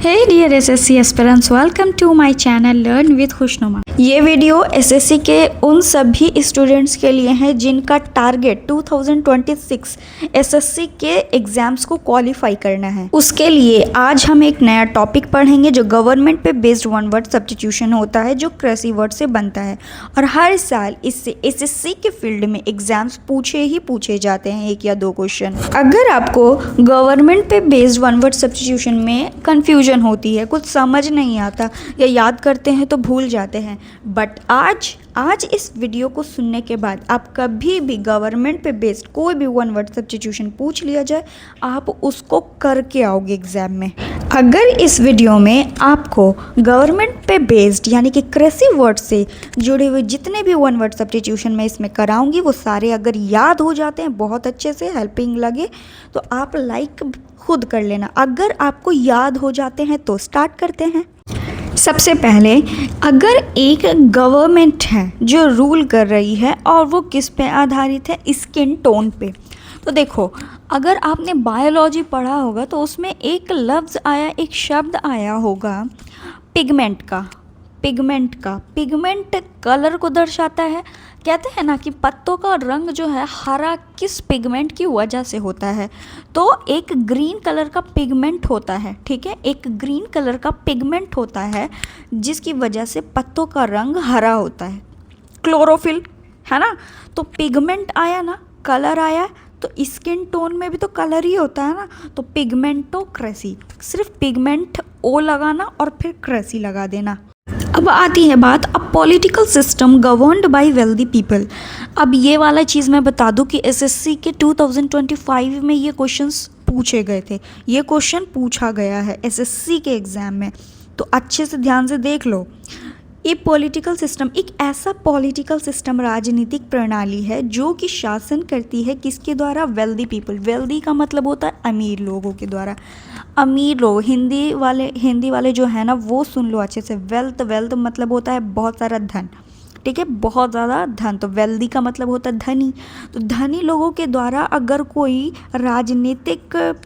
Hey dear SSC aspirants, welcome to my channel Learn with खुशनुमा। ये video SSC के उन सभी स्टूडेंट्स के लिए है जिनका टारगेट 2026 SSC के एग्जाम्स को क्वालिफाई करना है। उसके लिए आज हम एक नया टॉपिक पढ़ेंगे जो गवर्नमेंट पे बेस्ड वन वर्ड सब्स्टिट्यूशन होता है, जो क्रेसी वर्ड से बनता है और हर साल इससे SSC के फील्ड में एग्जाम्स पूछे जाते हैं, एक या दो क्वेश्चन। अगर आपको गवर्नमेंट पे बेस्ड वन वर्ड सब्स्टिट्यूशन में कंफ्यूजन होती है, कुछ समझ नहीं आता या याद करते हैं तो भूल जाते हैं, बट आज इस वीडियो को सुनने के बाद आप कभी भी गवर्नमेंट पे बेस्ड कोई भी वन वर्ड सब्स्टिट्यूशन पूछ लिया जाए, आप उसको करके आओगे एग्जाम में। अगर इस वीडियो में आपको गवर्नमेंट पे बेस्ड यानी कि क्रेसी वर्ड से जुड़े हुए जितने भी वन वर्ड सब्स्टिट्यूशन मैं इसमें कराऊंगी वो सारे अगर याद हो जाते हैं, बहुत अच्छे से हेल्पिंग लगे तो आप लाइक खुद कर लेना। अगर आपको याद हो जाते हैं तो स्टार्ट करते हैं। सबसे पहले, अगर एक गवर्नमेंट है जो रूल कर रही है और वो किस पे आधारित है, स्किन टोन पे, तो देखो अगर आपने बायोलॉजी पढ़ा होगा तो उसमें एक लफ्ज़ आया, एक शब्द आया होगा पिगमेंट का। पिगमेंट कलर को दर्शाता है। कहते हैं ना कि पत्तों का रंग जो है हरा किस पिगमेंट की वजह से होता है, तो एक ग्रीन कलर का पिगमेंट होता है, ठीक है, एक ग्रीन कलर का पिगमेंट होता है जिसकी वजह से पत्तों का रंग हरा होता है, क्लोरोफिल, है ना। तो पिगमेंट आया ना, कलर आया, तो स्किन टोन में भी तो कलर ही होता है ना, तो पिगमेंटोक्रेसी, सिर्फ पिगमेंट ओ लगाना और फिर क्रेसी लगा देना। अब आती है बात, अब political system governed bye wealthy people. अब ये वाला चीज़ मैं बता दूं कि एसएससी के 2025 में ये क्वेश्चंस पूछे गए थे, ये क्वेश्चन पूछा गया है एसएससी के एग्ज़ाम में, तो अच्छे से ध्यान से देख लो। ये पॉलिटिकल सिस्टम एक ऐसा पॉलिटिकल सिस्टम, राजनीतिक प्रणाली है जो कि शासन करती है किसके द्वारा, वेल्दी पीपल। वेल्दी का मतलब होता है अमीर लोगों के द्वारा। अमीर लोग, हिंदी वाले जो है ना वो सुन लो अच्छे से। वेल्थ मतलब होता है बहुत सारा धन, ठीक है, बहुत ज़्यादा धन। तो वेल्दी का मतलब होता है धनी। तो धनी लोगों के द्वारा अगर कोई राजनीतिक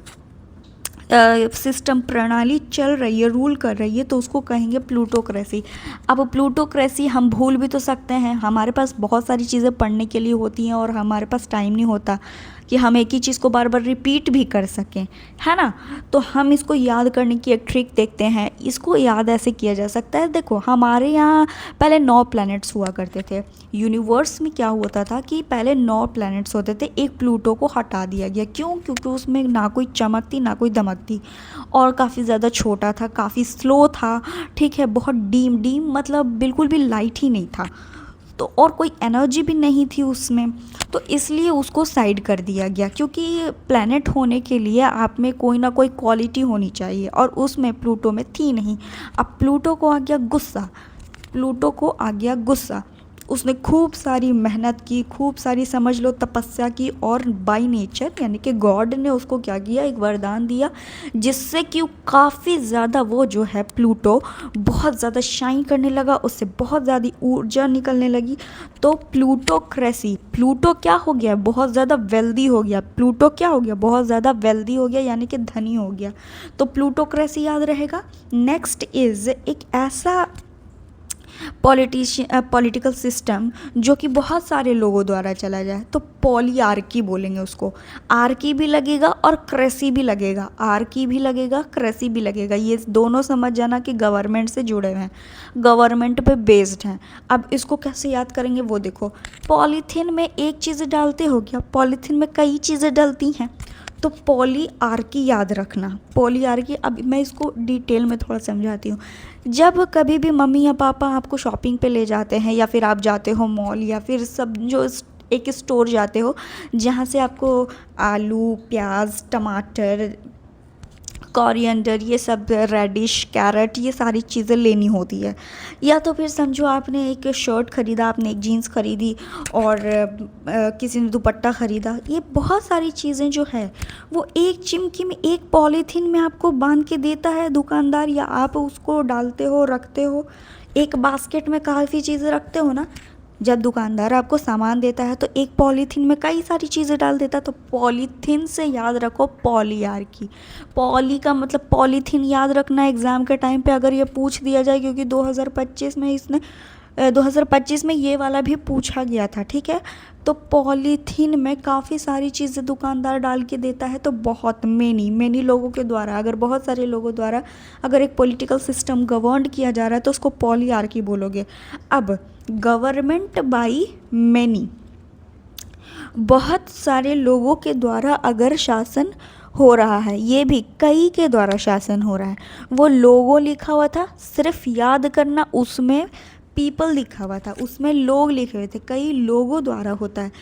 सिस्टम, प्रणाली चल रही है, रूल कर रही है, तो उसको कहेंगे प्लूटोक्रेसी। अब प्लूटोक्रेसी हम भूल भी तो सकते हैं, हमारे पास बहुत सारी चीज़ें पढ़ने के लिए होती हैं और हमारे पास टाइम नहीं होता कि हम एक ही चीज़ को बार बार रिपीट भी कर सकें, है ना। तो हम इसको याद करने की एक ट्रिक देखते हैं। इसको याद ऐसे किया जा सकता है, देखो हमारे यहाँ पहले 9 प्लैनेट्स हुआ करते थे। यूनिवर्स में क्या होता था कि पहले 9 प्लैनेट्स होते थे, एक प्लूटो को हटा दिया गया। क्यों? क्योंकि उसमें ना कोई चमक थी ना कोई दमक थी और काफ़ी ज़्यादा छोटा था, काफ़ी स्लो था, ठीक है, बहुत डीम मतलब बिल्कुल भी लाइट ही नहीं था, तो और कोई एनर्जी भी नहीं थी उसमें, तो इसलिए उसको साइड कर दिया गया। क्योंकि प्लैनेट होने के लिए आप में कोई ना कोई क्वालिटी होनी चाहिए और उसमें प्लूटो में थी नहीं। अब प्लूटो को आ गया गुस्सा, उसने खूब सारी मेहनत की, खूब सारी समझ लो तपस्या की, और बाय नेचर यानी कि गॉड ने उसको क्या किया, एक वरदान दिया जिससे कि काफ़ी ज़्यादा वो जो है प्लूटो बहुत ज़्यादा शाइन करने लगा, उससे बहुत ज़्यादा ऊर्जा निकलने लगी। तो प्लूटोक्रेसी, प्लूटो क्या हो गया, बहुत ज़्यादा वेल्दी हो गया। प्लूटो क्या हो गया, बहुत ज़्यादा वेल्दी हो गया यानी कि धनी हो गया। तो प्लूटोक्रेसी याद रहेगा। नेक्स्ट इज़ एक ऐसा पॉलिटिकल सिस्टम जो कि बहुत सारे लोगों द्वारा चला जाए, तो पॉलीआर्की बोलेंगे उसको। आर्की भी लगेगा और क्रेसी भी लगेगा, आर्की भी लगेगा, क्रेसी भी लगेगा। ये दोनों समझ जाना कि गवर्नमेंट से जुड़े हुए हैं, गवर्नमेंट पे बेस्ड हैं। अब इसको कैसे याद करेंगे वो देखो। पॉलीथीन में एक चीज़ डालते हो क्या, पॉलीथीन में कई चीज़ें डलती हैं, तो पॉलीआर्की याद रखना। पॉलीआर्की, अब मैं इसको डिटेल में थोड़ा समझाती हूँ। जब कभी भी मम्मी या पापा आपको शॉपिंग पे ले जाते हैं या फिर आप जाते हो मॉल या फिर सब जो एक स्टोर जाते हो जहाँ से आपको आलू, प्याज, टमाटर, कोरिएंडर, ये सब, रेडिश, कैरेट, ये सारी चीज़ें लेनी होती है। या तो फिर समझो आपने एक शर्ट ख़रीदा, आपने एक जीन्स ख़रीदी और किसी ने दुपट्टा ख़रीदा, ये बहुत सारी चीज़ें जो है वो एक चिमकी में, एक पॉलीथीन में आपको बांध के देता है दुकानदार, या आप उसको डालते हो, रखते हो एक बास्केट में, काफ़ी चीज़ें रखते हो ना, जब दुकानदार आपको सामान देता है तो एक पॉलीथीन में कई सारी चीज़ें डाल देता है, तो पॉलीथीन से याद रखो पॉलीआर्की। पॉली का मतलब पॉलीथीन याद रखना एग्ज़ाम के टाइम पे अगर ये पूछ दिया जाए, क्योंकि 2025 में ये वाला भी पूछा गया था, ठीक है। तो पॉलीथीन में काफ़ी सारी चीज़ें दुकानदार डाल के देता है, तो बहुत मैनी लोगों के द्वारा, अगर बहुत सारे लोगों द्वारा अगर एक पॉलिटिकल सिस्टम गवर्न किया जा रहा है तो उसको पॉलीआर्की बोलोगे। अब गवर्नमेंट बाई मैनी, बहुत सारे लोगों के द्वारा अगर शासन हो रहा है, ये भी कई के द्वारा शासन हो रहा है। वो लोगों लिखा हुआ था, सिर्फ याद करना, उसमें पीपल लिखा हुआ था, उसमें लोग लिखे हुए थे, कई लोगों द्वारा होता है,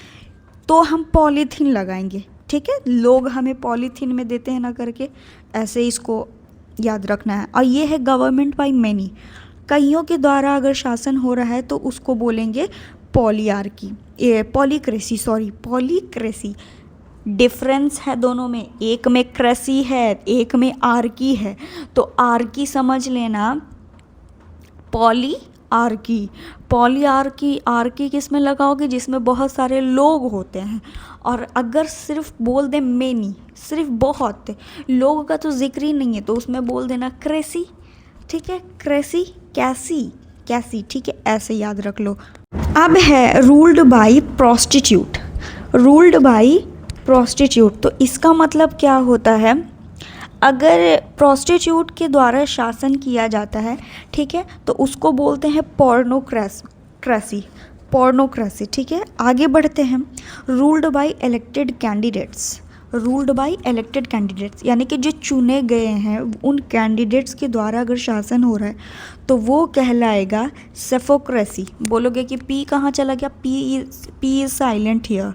तो हम पॉलीथीन लगाएंगे, ठीक है। लोग हमें पॉलीथीन में देते हैं ना करके, ऐसे इसको याद रखना है। और ये है गवर्नमेंट बाई मैनी, कईयों के द्वारा अगर शासन हो रहा है तो उसको बोलेंगे पॉलीआर्की, पॉलीक्रेसी। डिफरेंस है दोनों में, एक में क्रेसी है, एक में आर्की है। तो आर्की समझ लेना, पॉलीआर्की आर्की किस में लगाओगे, जिसमें बहुत सारे लोग होते हैं। और अगर सिर्फ बोल दे मैनी, सिर्फ बहुत लोगों का तो जिक्र ही नहीं है, तो उसमें बोल देना क्रेसी, ठीक है। क्रेसी, कैसी, ठीक है, ऐसे याद रख लो। अब है रूल्ड बाई प्रोस्टिट्यूट। तो इसका मतलब क्या होता है, अगर प्रोस्टिट्यूट के द्वारा शासन किया जाता है, ठीक है, तो उसको बोलते हैं पोर्नोक्रेसी, ठीक है। आगे बढ़ते हैं, रूल्ड बाई इलेक्टेड कैंडिडेट्स, यानी कि जो चुने गए हैं उन कैंडिडेट्स के द्वारा अगर शासन हो रहा है तो वो कहलाएगा सेफोक्रेसी। बोलोगे कि पी कहाँ चला गया, पी इज साइलेंट हियर,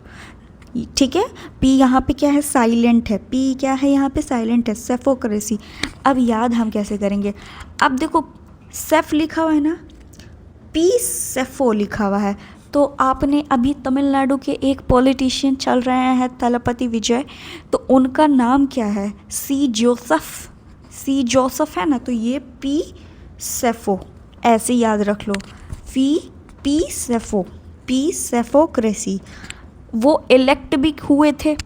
ठीक है। पी यहाँ पे क्या है, साइलेंट है, पी क्या है यहाँ पे, साइलेंट है, सेफोक्रेसी। अब याद हम कैसे करेंगे, अब देखो सेफ लिखा हुआ है ना, पी सेफो लिखा हुआ है, तो आपने अभी तमिलनाडु के एक पॉलिटिशियन चल रहे हैं तलपति विजय, तो उनका नाम क्या है, सी जोसफ है ना, तो ये पी सेफो, ऐसे याद रख लो, पी सेफोक्रेसी। वो इलेक्ट भी हुए थे,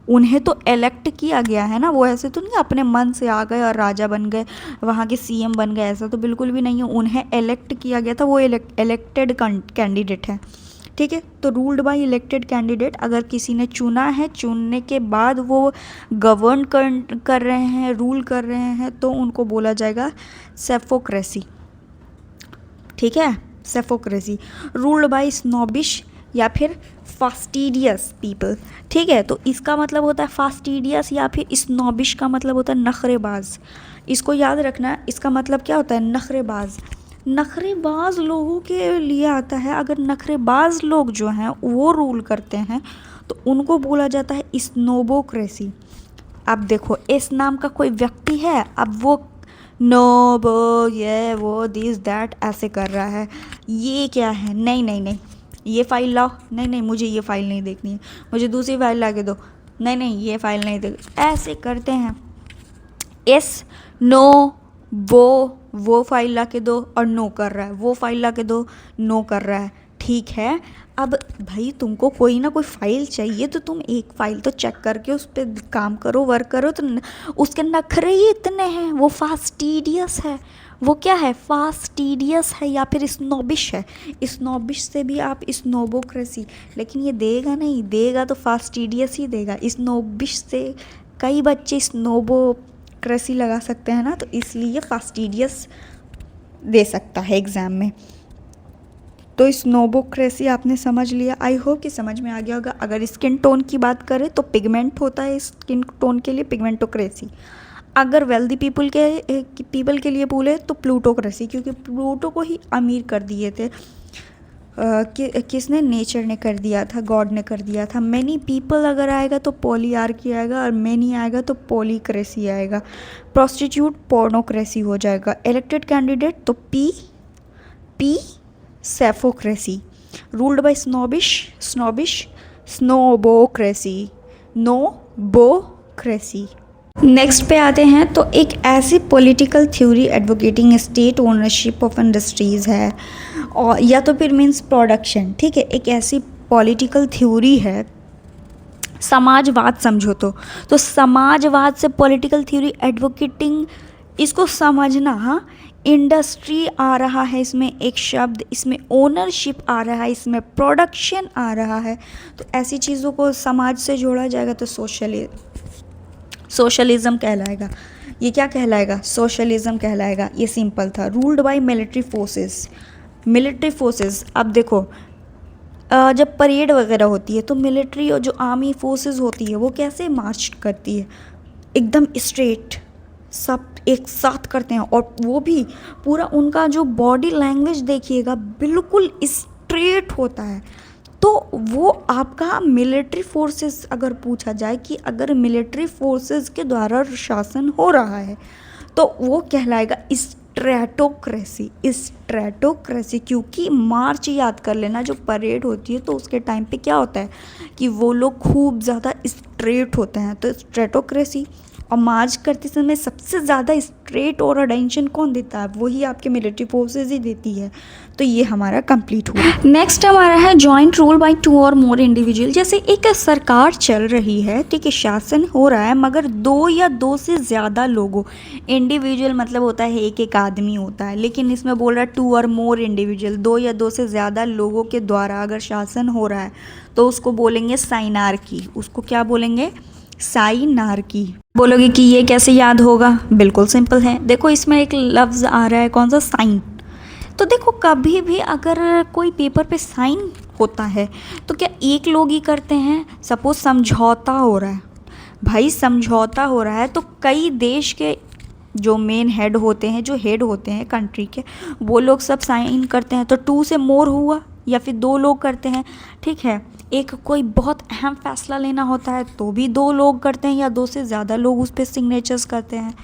उन्हें तो इलेक्ट किया गया है ना, वो ऐसे तो नहीं अपने मन से आ गए और राजा बन गए, वहाँ के सीएम बन गए, ऐसा तो बिल्कुल भी नहीं है। उन्हें इलेक्ट किया गया था, वो इलेक्टेड कैंडिडेट है, ठीक है। तो रूल्ड बाय इलेक्टेड कैंडिडेट, अगर किसी ने चुना है, चुनने के बाद वो गवर्न कर रहे हैं, रूल कर रहे हैं, तो उनको बोला जाएगा सेफोक्रेसी, ठीक है, सेफोक्रेसी। रूल्ड बाय स्नोबिश या फिर फास्टिडियस पीपल, ठीक है। तो इसका मतलब होता है फास्टिडियस या फिर स्नोबिश का मतलब होता है नखरेबाज। इसको याद रखना, इसका मतलब क्या होता है, नखरेबाज लोगों के लिए आता है। अगर नखरेबाज लोग जो हैं वो रूल करते हैं तो उनको बोला जाता है स्नोबोक्रेसी। अब देखो इस नाम का कोई व्यक्ति है, अब वो नोबो ये वो दिस दैट ऐसे कर रहा है, ये क्या है, नहीं, ये फाइल लाओ, नहीं मुझे ये फाइल नहीं देखनी है, मुझे दूसरी फाइल ला के दो, नहीं ये फाइल नहीं देख, ऐसे करते हैं। नो वो फाइल ला के दो और नो कर रहा है, वो फाइल ला के दो, नो कर रहा है, ठीक है। अब भाई तुमको कोई ना कोई फाइल चाहिए तो तुम एक फाइल तो चेक करके उस पर काम करो, वर्क करो, तो उसके नखरे ही इतने हैं। वो फास्टिडियस है, वो क्या है, फास्टिडियस है या फिर स्नोबिश है। स्नोबिश से भी आप स्नोबोक्रेसी, लेकिन ये देगा नहीं, देगा तो फास्टिडियस ही देगा। स्नोबिश से कई बच्चे स्नोबोक्रेसी लगा सकते हैं ना, तो इसलिए फास्टिडियस दे सकता है एग्ज़ाम में। तो स्नोबोक्रेसी आपने समझ लिया, आई होप कि समझ में आ गया होगा। अगर स्किन टोन की बात करें तो पिगमेंट होता है स्किन टोन के लिए, पिगमेंटोक्रेसी। अगर वेल्दी पीपल के लिए बोले तो प्लूटोक्रेसी, क्योंकि प्लूटो को ही अमीर कर दिए थे, किसने, नेचर ने कर दिया था, गॉड ने कर दिया था। मैनी पीपल अगर आएगा तो पॉलीआर्की आएगा, और मैनी आएगा तो पॉलीक्रेसी आएगा। प्रोस्टिट्यूट पोर्नोक्रेसी हो जाएगा। इलेक्टेड कैंडिडेट तो पी सेफोक्रेसी। रूल्ड बाय स्नोबोक्रेसी, नेक्स्ट पे आते हैं, तो एक ऐसी political theory advocating state ownership of industries है, और या तो फिर मीन्स प्रोडक्शन, ठीक है। एक ऐसी पॉलिटिकल थ्योरी है, समाजवाद समझो तो समाजवाद से पॉलिटिकल थ्योरी एडवोकेटिंग, इसको समझना। हाँ, इंडस्ट्री आ रहा है इसमें एक शब्द, इसमें ओनरशिप आ रहा है, इसमें प्रोडक्शन आ रहा है, तो ऐसी चीज़ों को समाज से जोड़ा जाएगा तो सोशलिज्म कहलाएगा। ये क्या कहलाएगा? सोशलिज्म कहलाएगा। ये सिंपल था। Ruled by military forces. अब देखो, जब परेड वगैरह होती है तो मिलिट्री और जो आर्मी फोर्सेस होती है वो कैसे मार्च करती है? एकदम स्ट्रेट, सब एक साथ करते हैं, और वो भी पूरा उनका जो बॉडी लैंग्वेज देखिएगा बिल्कुल स्ट्रेट होता है। तो वो आपका मिलिट्री फोर्सेस, अगर पूछा जाए कि अगर मिलिट्री फोर्सेस के द्वारा शासन हो रहा है तो वो कहलाएगा स्ट्रेटोक्रेसी। क्योंकि मार्च याद कर लेना, जो परेड होती है तो उसके टाइम पे क्या होता है कि वो लोग खूब ज़्यादा स्ट्रेट होते हैं, तो स्ट्रेटोक्रेसी। और मार्च करते समय सबसे ज़्यादा स्ट्रेट और अटेंशन कौन देता है? वही आपके मिलिट्री फोर्सेस ही देती है। तो ये हमारा कंप्लीट हुआ। नेक्स्ट हमारा है जॉइंट रूल बाय 2 और मोर इंडिविजुअल। जैसे एक सरकार चल रही है, ठीक है, शासन हो रहा है, मगर 2 या 2 से ज़्यादा लोगों, इंडिविजुअल मतलब होता है एक एक आदमी होता है, लेकिन इसमें बोल रहा है 2 और मोर इंडिविजुअल, 2 या 2 से ज़्यादा लोगों के द्वारा अगर शासन हो रहा है तो उसको बोलेंगे साइनार्की। उसको क्या बोलेंगे? साइनार्की। बोलोगे कि ये कैसे याद होगा? बिल्कुल सिंपल है। देखो, इसमें एक लफ्ज़ आ रहा है, कौन सा? साइन। तो देखो, कभी भी अगर कोई पेपर पे साइन होता है तो क्या एक लोग ही करते हैं? सपोज समझौता हो रहा है, भाई समझौता हो रहा है, तो कई देश के जो मेन हेड होते हैं, जो हेड होते हैं कंट्री के, वो लोग सब साइन करते हैं। तो 2 से मोर हुआ, या फिर 2 लोग करते हैं, ठीक है। एक कोई बहुत अहम फैसला लेना होता है तो भी 2 लोग करते हैं, या 2 से ज़्यादा लोग उस पर सिग्नेचर्स करते हैं।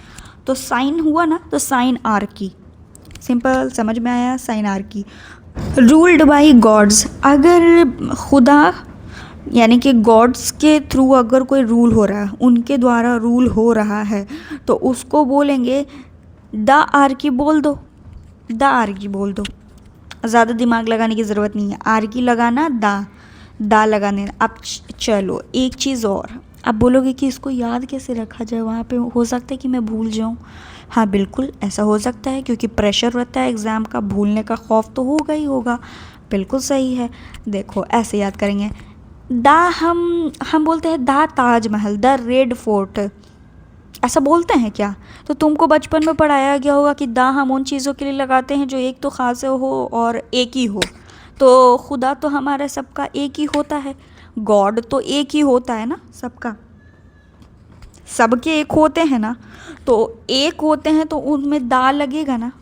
तो साइन हुआ ना, तो साइन आर्की। सिंपल, समझ में आया? साइन आर्की। Ruled by gods. अगर खुदा यानी कि गॉड्स के थ्रू अगर कोई रूल हो रहा है, उनके द्वारा रूल हो रहा है, तो उसको बोलेंगे द आर्की। बोल दो, द आर्की बोल दो, ज़्यादा दिमाग लगाने की ज़रूरत नहीं है। आर्की लगाना, दा लगाने। अब चलो एक चीज़ और, अब बोलोगे कि इसको याद कैसे रखा जाए? वहाँ पे हो सकता है कि मैं भूल जाऊँ। हाँ बिल्कुल, ऐसा हो सकता है, क्योंकि प्रेशर रहता है एग्ज़ाम का, भूलने का खौफ तो होगा ही होगा। बिल्कुल सही है। देखो, ऐसे याद करेंगे। हम बोलते हैं the Taj Mahal, the red fort, ऐसा बोलते हैं क्या? तो तुमको बचपन में पढ़ाया गया होगा कि दा हम उन चीज़ों के लिए लगाते हैं जो एक तो ख़ास हो और एक ही हो। तो खुदा तो हमारा सबका एक ही होता है, गॉड तो एक ही होता है ना सबका, सबके एक होते हैं ना, तो एक होते हैं तो उनमें दा लगेगा ना,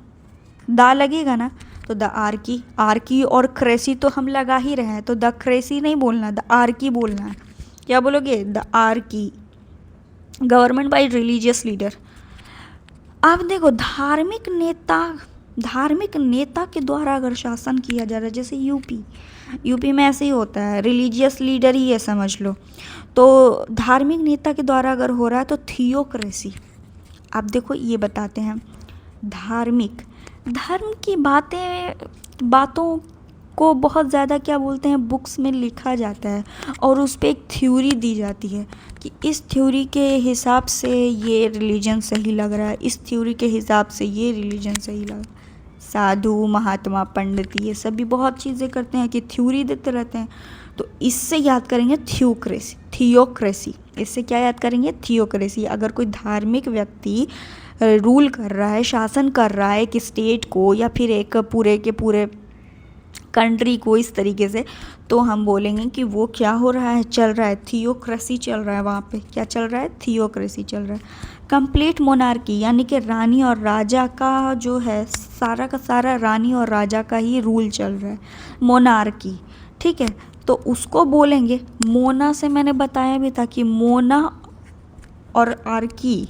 दा लगेगा ना। तो द आर्की और क्रेसी तो हम लगा ही रहे हैं, तो द क्रेसी नहीं बोलना, द आर्की बोलना है। क्या बोलोगे? The Archie. Government by religious leader. अब देखो, धार्मिक नेता के द्वारा अगर शासन किया जा रहा है, जैसे यूपी में ऐसे ही होता है, रिलीजियस लीडर ही है समझ लो। तो धार्मिक नेता के द्वारा अगर हो रहा है तो थियोक्रेसी। अब देखो, ये बताते हैं धर्म की बातों को बहुत ज़्यादा क्या बोलते हैं, बुक्स में लिखा जाता है, और उस पर एक थ्योरी दी जाती है कि इस थ्योरी के हिसाब से ये रिलीजन सही लग रहा है, इस थ्योरी के हिसाब से ये रिलीजन सही लग रहा है। साधु, महात्मा, पंडित, ये सभी बहुत चीज़ें करते हैं कि थ्योरी देते रहते हैं। तो इससे याद करेंगे थियोक्रेसी। इससे क्या याद करेंगे? थियोक्रेसी। अगर कोई धार्मिक व्यक्ति रूल कर रहा है, शासन कर रहा है एक स्टेट को या फिर एक पूरे के पूरे कंट्री को इस तरीके से, तो हम बोलेंगे कि वो क्या हो रहा है, चल रहा है, थियोक्रेसी चल रहा है। वहाँ पे क्या चल रहा है? थियोक्रेसी चल रहा है। कंप्लीट मोनार्की, यानी कि रानी और राजा का जो है, सारा का सारा रानी और राजा का ही रूल चल रहा है, मोनार्की, ठीक है। तो उसको बोलेंगे, मोना से मैंने बताया भी था कि मोना और आर्की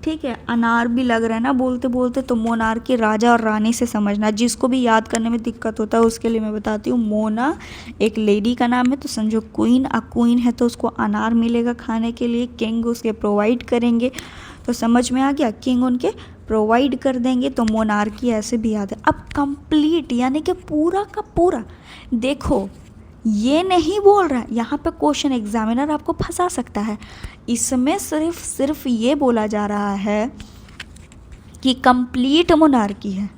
ठीक है, अनार भी लग रहा है ना बोलते बोलते, तो मोनार्की राजा और रानी से समझना। जिसको भी याद करने में दिक्कत होता है उसके लिए मैं बताती हूँ, मोना एक लेडी का नाम है, तो समझो क्वीन। अब क्वीन है तो उसको अनार मिलेगा खाने के लिए, किंग उसके प्रोवाइड करेंगे, तो समझ में आ गया, किंग उनके प्रोवाइड कर देंगे, तो मोनार्की ऐसे भी याद है। अब कंप्लीट यानी कि पूरा का पूरा, देखो ये नहीं बोल रहा है, यहाँ पे क्वेश्चन एग्जामिनर आपको फंसा सकता है। इसमें सिर्फ ये बोला जा रहा है कि कंप्लीट मोनार्की है,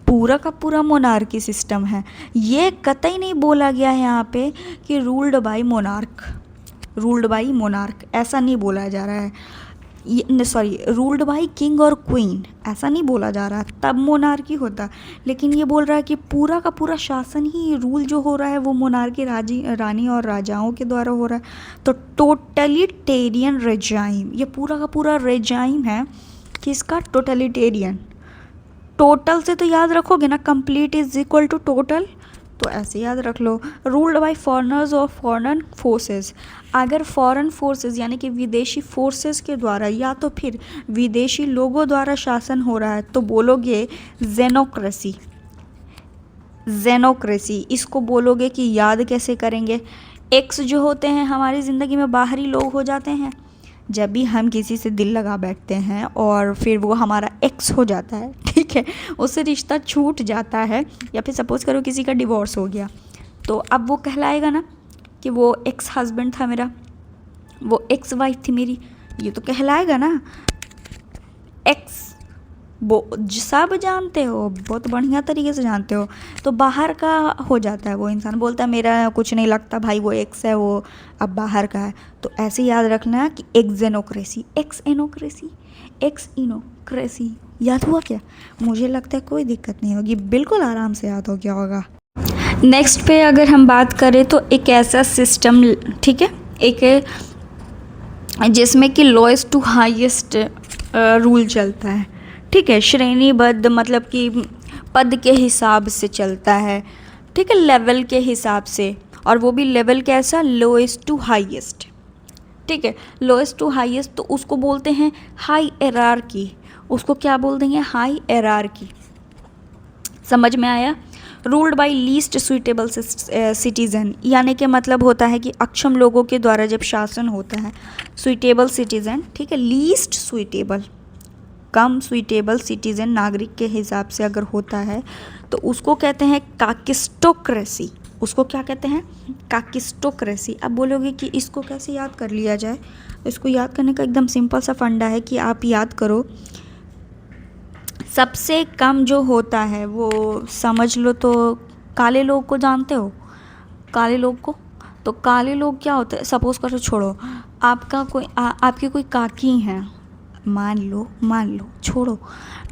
पूरा का पूरा मोनार्की सिस्टम है। ये कतई नहीं बोला गया है यहाँ पे कि रूल्ड बाय मोनार्क, ऐसा नहीं बोला जा रहा है। सॉरी, रूल्ड बाय किंग और क्वीन, ऐसा नहीं बोला जा रहा, तब मोनार्की होता। लेकिन ये बोल रहा है कि पूरा का पूरा शासन ही, रूल जो हो रहा है वो मोनार्की रानी और राजाओं के द्वारा हो रहा है। तो टोटलिटेरियन रेजाइम, ये पूरा का पूरा रेजाइम है किसका? टोटलिटेरियन। टोटल से तो याद रखोगे ना, complete is equal to total, तो ऐसे याद रख लो। रूल्ड बाय फॉरेनर्स और फॉरेन फोर्सेस, अगर फॉरेन फोर्सेस यानी कि विदेशी फोर्सेस के द्वारा या तो फिर विदेशी लोगों द्वारा शासन हो रहा है तो बोलोगे जेनोक्रेसी। इसको बोलोगे कि याद कैसे करेंगे? एक्स जो होते हैं हमारी ज़िंदगी में बाहरी लोग हो जाते हैं, जब भी हम किसी से दिल लगा बैठते हैं और फिर वो हमारा एक्स हो जाता है, ठीक है, उससे रिश्ता छूट जाता है, या फिर सपोज़ करो किसी का डिवोर्स हो गया, तो अब वो कहलाएगा ना कि वो एक्स हस्बैंड था मेरा, वो एक्स वाइफ थी मेरी, ये तो कहलाएगा ना एक्स। वो सब जानते हो, बहुत बढ़िया तरीके से जानते हो। तो बाहर का हो जाता है, वो इंसान बोलता है मेरा कुछ नहीं लगता भाई, वो एक्स है, वो अब बाहर का है। तो ऐसे याद रखना है कि एक्सेनोक्रेसी, एक्स इनोक्रेसी याद हुआ क्या? मुझे लगता है कोई दिक्कत नहीं होगी, बिल्कुल आराम से याद हो गया होगा। नेक्स्ट पे अगर हम बात करें तो एक ऐसा सिस्टम, ठीक है, एक जिसमें कि लोएस्ट टू हाईएस्ट रूल चलता है, ठीक है, श्रेणीबद्ध मतलब कि पद के हिसाब से चलता है, ठीक है, लेवल के हिसाब से, और वो भी लेवल कैसा? लोएस्ट टू हाईएस्ट, ठीक है, लोएस्ट टू हाईएस्ट, तो उसको बोलते हैं हाई एरार्की। उसको क्या बोल देंगे? हाई एरार्की। समझ में आया? Ruled by least suitable citizen, यानी कि मतलब होता है कि अक्षम लोगों के द्वारा जब शासन होता है, सुइटेबल सिटीज़न, ठीक है, लीस्ट सुइटेबल, कम सुइटेबल सिटीज़न नागरिक के हिसाब से अगर होता है तो उसको कहते हैं काकिस्टोक्रेसी। उसको क्या कहते हैं? काकिस्टोक्रेसी। अब बोलोगे कि इसको कैसे याद कर लिया जाए? इसको याद करने का एकदम सिंपल सा फंडा है कि आप याद करो, सबसे कम जो होता है वो समझ लो तो काले लोग को जानते हो, काले लोग को, तो काले लोग क्या होते हैं? सपोज़ करो, छोड़ो, आपका कोई आपकी कोई काकी हैं, मान लो, छोड़ो,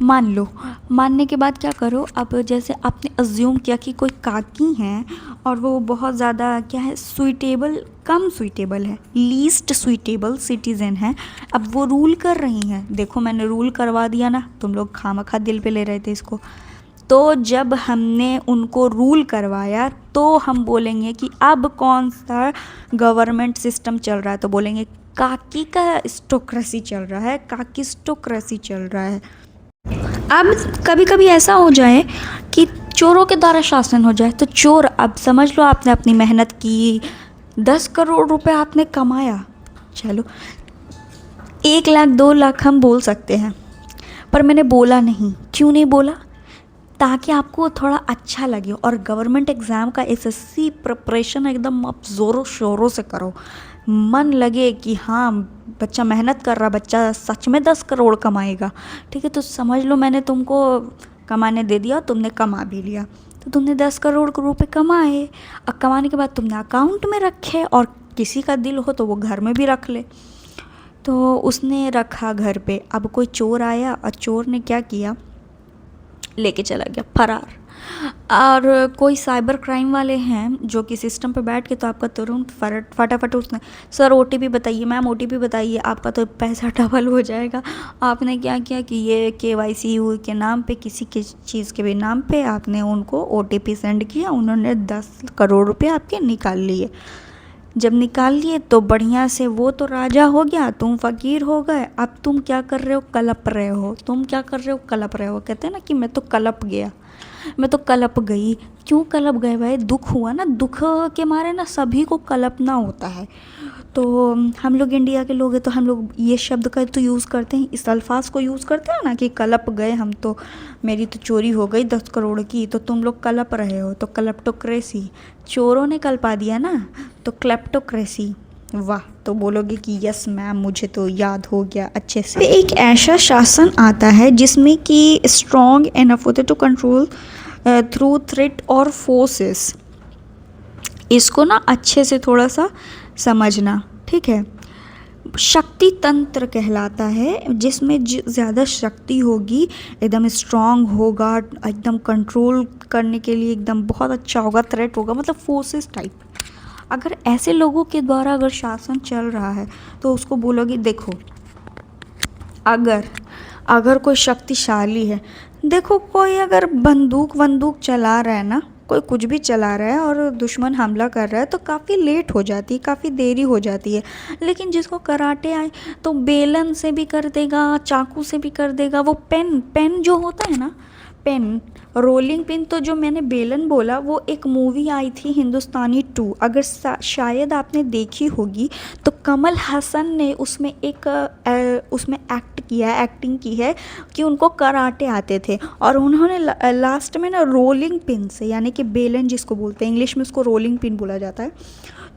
मान लो, मानने के बाद क्या करो, अब जैसे आपने अज्यूम किया कि कोई काकी हैं और वो बहुत ज़्यादा क्या है, सुइटेबल, कम सुइटेबल है, लीस्ट सुइटेबल सिटीज़न है, अब वो रूल कर रही हैं। देखो मैंने रूल करवा दिया ना, तुम लोग खामखा दिल पे ले रहे थे इसको। तो जब हमने उनको रूल करवाया तो हम बोलेंगे कि अब कौन सा गवर्नमेंट सिस्टम चल रहा है, तो बोलेंगे काकी का स्टोक्रेसी चल रहा है, काकिस्टोक्रेसी चल रहा है। अब कभी कभी ऐसा हो जाए कि चोरों के द्वारा शासन हो जाए, तो चोर, अब समझ लो आपने अपनी मेहनत की, 10 करोड़ रुपए आपने कमाया, चलो 1 लाख 2 लाख हम बोल सकते हैं, पर मैंने बोला नहीं। क्यों नहीं बोला? ताकि आपको थोड़ा अच्छा लगे, और गवर्नमेंट एग्ज़ाम का एसएससी प्रिपरेशन एकदम आप ज़ोरों शोरों से करो, मन लगे कि हाँ बच्चा मेहनत कर रहा, बच्चा सच में 10 करोड़ कमाएगा, ठीक है, तो समझ लो मैंने तुमको कमाने दे दिया, तुमने कमा भी लिया, तो तुमने 10 करोड़ रुपए कमाए, और कमाने के बाद तुमने अकाउंट में रखे, और किसी का दिल हो तो वो घर में भी रख ले, तो उसने रखा घर पे। अब कोई चोर आया और चोर ने क्या किया, लेके चला गया फरार। और कोई साइबर क्राइम वाले हैं जो कि सिस्टम पे बैठ के तो आपका तुरंत फटाफट उसने, सर ओटीपी बताइए, मैम ओटीपी बताइए, आपका तो पैसा डबल हो जाएगा। आपने क्या किया कि ये केवाईसी के नाम पे, किसी के चीज़ के भी नाम पे आपने उनको ओटीपी सेंड किया, उन्होंने 10 करोड़ रुपए आपके निकाल लिए। जब निकाल लिए तो बढ़िया से, वो तो राजा हो गया, तुम फ़कीर हो गए, अब तुम क्या कर रहे हो, कलप रहे हो, तुम क्या कर रहे हो, कलप रहे हो। कहते हैं ना कि मैं तो कलप गया, मैं तो कलप गई। क्यों कलप गए भाई, दुख हुआ ना, दुख के मारे ना सभी को कलपना होता है। तो हम लोग इंडिया के लोग हैं तो हम लोग ये शब्द का तो यूज़ करते हैं, इस अल्फाज को यूज़ करते हैं ना कि कलप गए हम, तो मेरी तो चोरी हो गई 10 करोड़ की, तो तुम लोग कलप रहे हो, तो क्लेप्टोक्रेसी, चोरों ने कल्पा दिया ना, तो क्लेप्टोक्रेसी। वाह, तो बोलोगे कि यस मैम मुझे तो याद हो गया अच्छे से। एक ऐसा शासन आता है जिसमें कि स्ट्रॉन्ग एनफ होते टू कंट्रोल थ्रू थ्रेट और फोर्सेस। इसको ना अच्छे से थोड़ा सा समझना, ठीक है। शक्ति तंत्र कहलाता है, जिसमें ज़्यादा शक्ति होगी, एकदम स्ट्रांग होगा, एकदम कंट्रोल करने के लिए एकदम बहुत अच्छा होगा, थ्रेट होगा, मतलब फोर्सेस टाइप। अगर ऐसे लोगों के द्वारा अगर शासन चल रहा है तो उसको बोलोगे देखो, अगर अगर कोई शक्तिशाली है, देखो कोई अगर बंदूक चला रहा है ना, कोई कुछ भी चला रहा है और दुश्मन हमला कर रहा है तो काफ़ी लेट हो जाती है, काफ़ी देरी हो जाती है। लेकिन जिसको कराटे आए तो बेलन से भी कर देगा, चाकू से भी कर देगा। वो पेन जो होता है ना, पेन, रोलिंग पिन, तो जो मैंने बेलन बोला वो एक मूवी आई थी हिंदुस्तानी 2, अगर शायद आपने देखी होगी, तो कमल हसन ने उसमें उसमें एक्टिंग की है कि उनको कराटे आते थे, और उन्होंने लास्ट में ना रोलिंग पिन से, यानी कि बेलन जिसको बोलते हैं, इंग्लिश में उसको रोलिंग पिन बोला जाता है,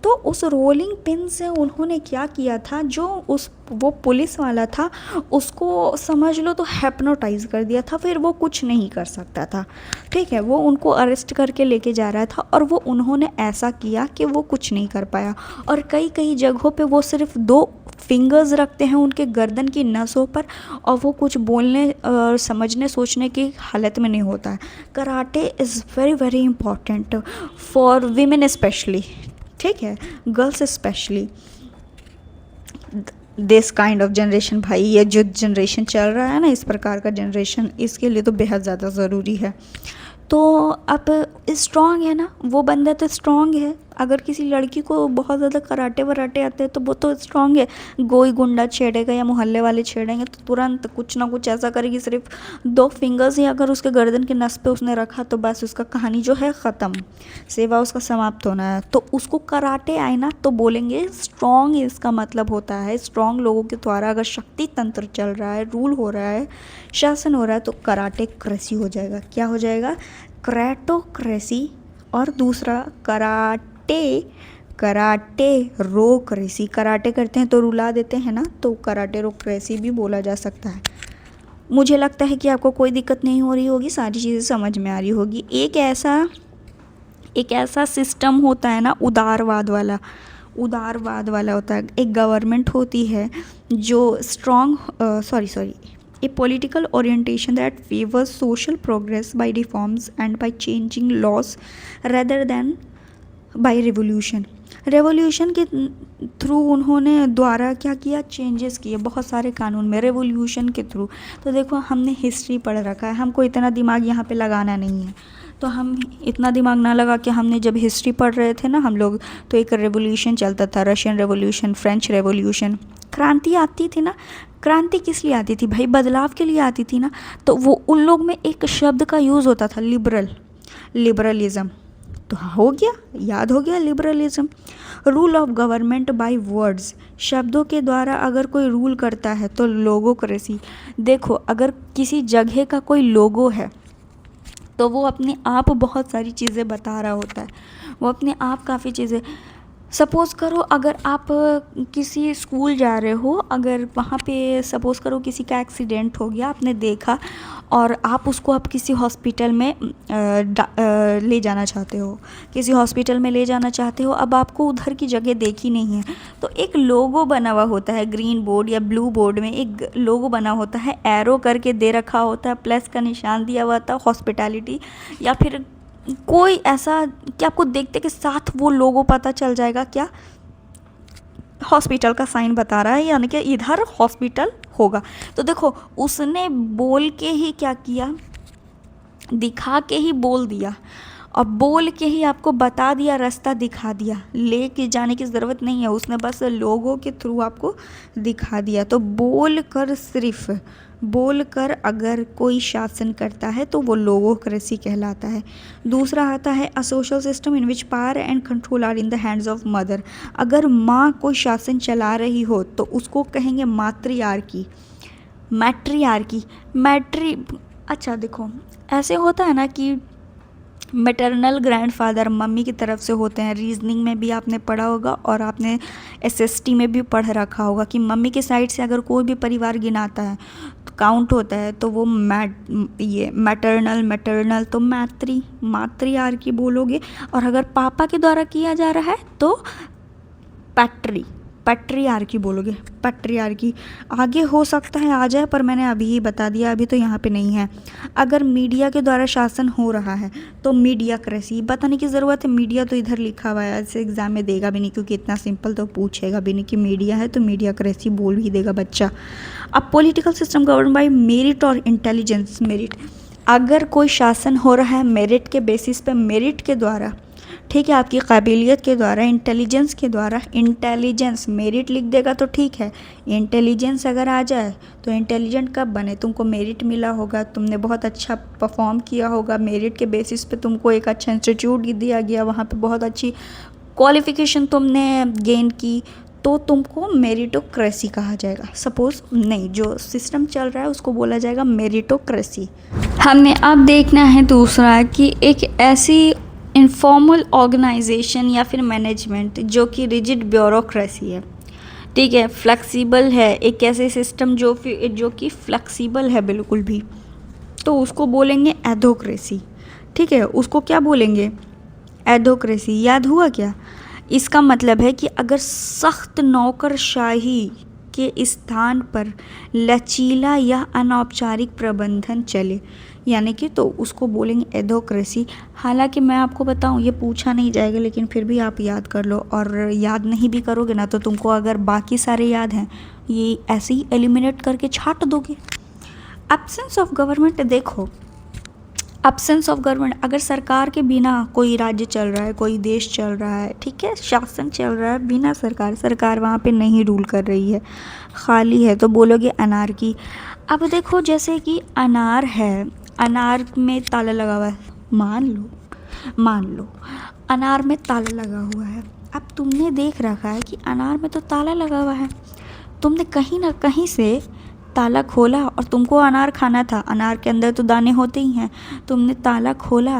तो उस रोलिंग पिन से उन्होंने क्या किया था, जो वो पुलिस वाला था उसको समझ लो तो हिप्नोटाइज कर दिया था, फिर वो कुछ नहीं कर सकता था, ठीक है। वो उनको अरेस्ट करके लेके जा रहा था और वो उन्होंने ऐसा किया कि वो कुछ नहीं कर पाया। और कई कई जगहों पे वो सिर्फ 2 फिंगर्स रखते हैं उनके गर्दन की नसों पर, और वो कुछ बोलने और समझने सोचने की हालत में नहीं होता है। Karate is very very important for women specially, ठीक है, girls specially, this kind of generation. भाई ये जो जनरेशन चल रहा है ना, इस प्रकार का जनरेशन, इसके लिए तो बेहद ज़्यादा ज़रूरी है। तो अब स्ट्रॉन्ग है ना, वो बंदा तो स्ट्रॉन्ग है। अगर किसी लड़की को बहुत ज़्यादा कराटे वराटे आते हैं तो वो तो स्ट्रॉन्ग है। कोई गुंडा छेड़ेगा या मोहल्ले वाले छेड़ेंगे तो तुरंत कुछ ना कुछ ऐसा करेगी, सिर्फ 2 फिंगर्स ही अगर उसके गर्दन के नस पे उसने रखा तो बस उसका कहानी जो है ख़त्म, सेवा उसका समाप्त होना है। तो उसको कराटे आए ना तो बोलेंगे स्ट्रॉन्ग, इसका मतलब होता है स्ट्रॉन्ग लोगों के द्वारा अगर शक्ति तंत्र चल रहा है, रूल हो रहा है, शासन हो रहा है, तो कराटे क्रेसी हो जाएगा। क्या हो जाएगा, क्रेटोक्रेसी। और दूसरा कराटे रोक्रेसी, कराटे करते हैं तो रुला देते हैं ना, तो कराटे रोक्रेसी भी बोला जा सकता है। मुझे लगता है कि आपको कोई दिक्कत नहीं हो रही होगी, सारी चीज़ें समझ में आ रही होगी। एक ऐसा सिस्टम होता है ना, उदारवाद वाला होता है। एक गवर्नमेंट होती है जो a political orientation that favors social progress by reforms and by changing laws rather than by revolution के थ्रू उन्होंने द्वारा क्या किया, चेंजेस किए बहुत सारे कानून में रेवोल्यूशन के थ्रू। तो देखो हमने हिस्ट्री पढ़ रखा है, हमको इतना दिमाग यहाँ पे लगाना नहीं है, तो हम इतना दिमाग ना लगा कि हमने जब हिस्ट्री पढ़ रहे थे ना हम लोग, तो एक रेवोल्यूशन चलता था, रशियन रेवोल्यूशन, फ्रेंच रेवोल्यूशन, क्रांति आती थी ना। क्रांति किस लिए आती थी भाई, बदलाव के लिए आती थी ना। तो वो उन लोग में एक शब्द का यूज़ होता था, लिबरलिज्म। तो हो गया, याद हो गया, liberalism. Rule of government by words, शब्दों के द्वारा अगर कोई रूल करता है तो लोगोक्रेसी। देखो अगर किसी जगह का कोई लोगो है तो वो अपने आप बहुत सारी चीज़ें बता रहा होता है, वो अपने आप काफ़ी चीज़ें। सपोज़ करो अगर आप किसी स्कूल जा रहे हो, अगर वहाँ पे सपोज़ करो किसी का एक्सीडेंट हो गया, आपने देखा, और आप उसको आप किसी हॉस्पिटल में ले जाना चाहते हो, किसी हॉस्पिटल में ले जाना चाहते हो। अब आपको उधर की जगह देखी नहीं है, तो एक लोगो बना हुआ होता है, ग्रीन बोर्ड या ब्लू बोर्ड में एक लोगो बना होता है, एरो करके दे रखा होता है, प्लस का निशान दिया हुआ था, हॉस्पिटैलिटी, या फिर कोई ऐसा कि आपको देखते के साथ वो लोगो पता चल जाएगा, क्या हॉस्पिटल का साइन बता रहा है, यानी कि इधर हॉस्पिटल होगा। तो देखो उसने बोल के ही क्या किया, दिखा के ही बोल दिया, और बोल के ही आपको बता दिया, रास्ता दिखा दिया, ले के जाने की ज़रूरत नहीं है, उसने बस लोगों के थ्रू आपको दिखा दिया। तो बोल कर, सिर्फ बोल कर अगर कोई शासन करता है तो वो लोगोक्रेसी कहलाता है। दूसरा आता है a social system in which power and control are in the hands of mother. अगर माँ कोई शासन चला रही हो तो उसको कहेंगे मातृयार्की, मैट्रियार्की, अच्छा देखो, ऐसे होता है ना कि मैटरनल ग्रैंडफादर मम्मी की तरफ से होते हैं। रीजनिंग में भी आपने पढ़ा होगा और आपने एसएसटी में भी पढ़ रखा होगा कि मम्मी की साइड से अगर कोई भी परिवार गिनाता है तो काउंट होता है तो वो मैटरनल तो मातृयार्की बोलोगे। और अगर पापा के द्वारा किया जा रहा है तो पैट्रियार्की बोलोगे, पैट्रियार्की। आगे हो सकता है आ जाए, पर मैंने अभी ही बता दिया, अभी तो यहाँ पे नहीं है। अगर मीडिया के द्वारा शासन हो रहा है तो मीडियाक्रेसी। बताने की ज़रूरत है, मीडिया तो इधर लिखा हुआ है, ऐसे एग्जाम में देगा भी नहीं, क्योंकि इतना सिंपल तो पूछेगा भी नहीं कि मीडिया है तो मीडियाक्रेसी बोल ही देगा बच्चा। अब political system govern by merit और इंटेलिजेंस। मेरिट, अगर कोई शासन हो रहा है मेरिट के बेसिस पे, मेरिट के द्वारा, ठीक है, आपकी काबिलियत के द्वारा, इंटेलिजेंस के द्वारा, इंटेलिजेंस मेरिट लिख देगा तो ठीक है, इंटेलिजेंस अगर आ जाए तो इंटेलिजेंट कब बने, तुमको मेरिट मिला होगा, तुमने बहुत अच्छा परफॉर्म किया होगा, मेरिट के बेसिस पे तुमको एक अच्छा इंस्टीट्यूट दिया गया, वहाँ पे बहुत अच्छी क्वालिफिकेशन तुमने गेन की, तो तुमको मेरिटोक्रेसी कहा जाएगा। सपोज नहीं, जो सिस्टम चल रहा है उसको बोला जाएगा मेरिटोक्रेसी। हमें अब देखना है दूसरा कि एक ऐसी इनफॉर्मल ऑर्गेनाइजेशन या फिर मैनेजमेंट जो कि रिजिड ब्यूरोक्रेसी है, ठीक है, फ्लेक्सिबल है, एक ऐसे सिस्टम जो कि फ्लेक्सिबल है बिल्कुल भी, तो उसको बोलेंगे एडोक्रेसी। ठीक है, उसको क्या बोलेंगे, एडोक्रेसी। याद हुआ क्या? इसका मतलब है कि अगर सख्त नौकरशाही के स्थान पर लचीला या अनौपचारिक प्रबंधन चले, यानी कि, तो उसको बोलेंगे एडोक्रेसी। हालांकि मैं आपको बताऊं, ये पूछा नहीं जाएगा, लेकिन फिर भी आप याद कर लो, और याद नहीं भी करोगे ना तो तुमको अगर बाकी सारे याद हैं ये ऐसे ही एलिमिनेट करके छाट दोगे। एब्सेंस ऑफ गवर्नमेंट, देखो, एब्सेंस ऑफ गवर्नमेंट, अगर सरकार के बिना कोई राज्य चल रहा है, कोई देश चल रहा है, ठीक है, शासन चल रहा है बिना सरकार वहाँ पे नहीं रूल कर रही है, खाली है, तो बोलोगे अनार्की। अब देखो, जैसे कि अनार है, अनार में ताला लगा हुआ है, मान लो अनार में ताला लगा हुआ है। अब तुमने देख रखा है कि अनार में तो ताला लगा हुआ है, तुमने कहीं ना कहीं से ताला खोला और तुमको अनार खाना था, अनार के अंदर तो दाने होते ही हैं, तुमने ताला खोला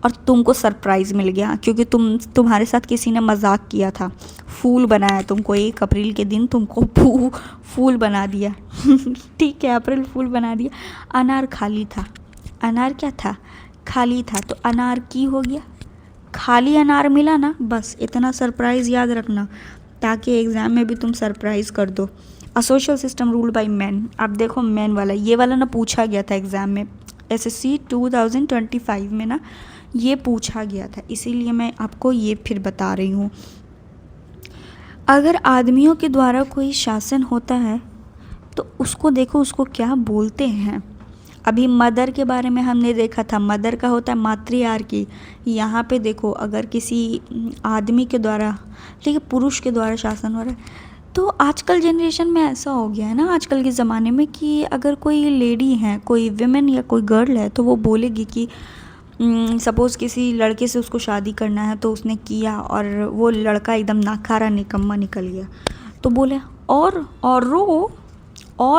और तुमको सरप्राइज़ मिल गया, क्योंकि तुम्हारे साथ किसी ने मजाक किया था, फूल बनाया तुमको, 1 अप्रैल के दिन तुमको फूल बना दिया ठीक है, अप्रैल फूल बना दिया। अनार खाली था, अनार क्या था, खाली था, तो अनार की हो गया, खाली अनार मिला ना, बस इतना सरप्राइज़ याद रखना ताकि एग्ज़ाम में भी तुम सरप्राइज़ कर दो। अ social system ruled by man. अब देखो मैन वाला, ये वाला ना पूछा गया था एग्ज़ाम में, एसएससी 2025 में ना ये पूछा गया था, इसीलिए मैं आपको ये फिर बता रही हूँ। अगर आदमियों के द्वारा कोई शासन होता है तो उसको देखो, उसको क्या बोलते हैं। अभी मदर के बारे में हमने देखा था, मदर का होता है मातृयार्की। यहाँ पे देखो, अगर किसी आदमी के द्वारा, ठीक है, पुरुष के द्वारा शासन हो रहा है, तो आजकल जनरेशन में ऐसा हो गया है ना, आजकल के ज़माने में, कि अगर कोई लेडी है, कोई विमेन या कोई गर्ल है, तो वो बोलेगी कि सपोज़ किसी लड़के से उसको शादी करना है, तो उसने किया और वो लड़का एकदम नाकारा निकम्मा निकल गया, तो बोले और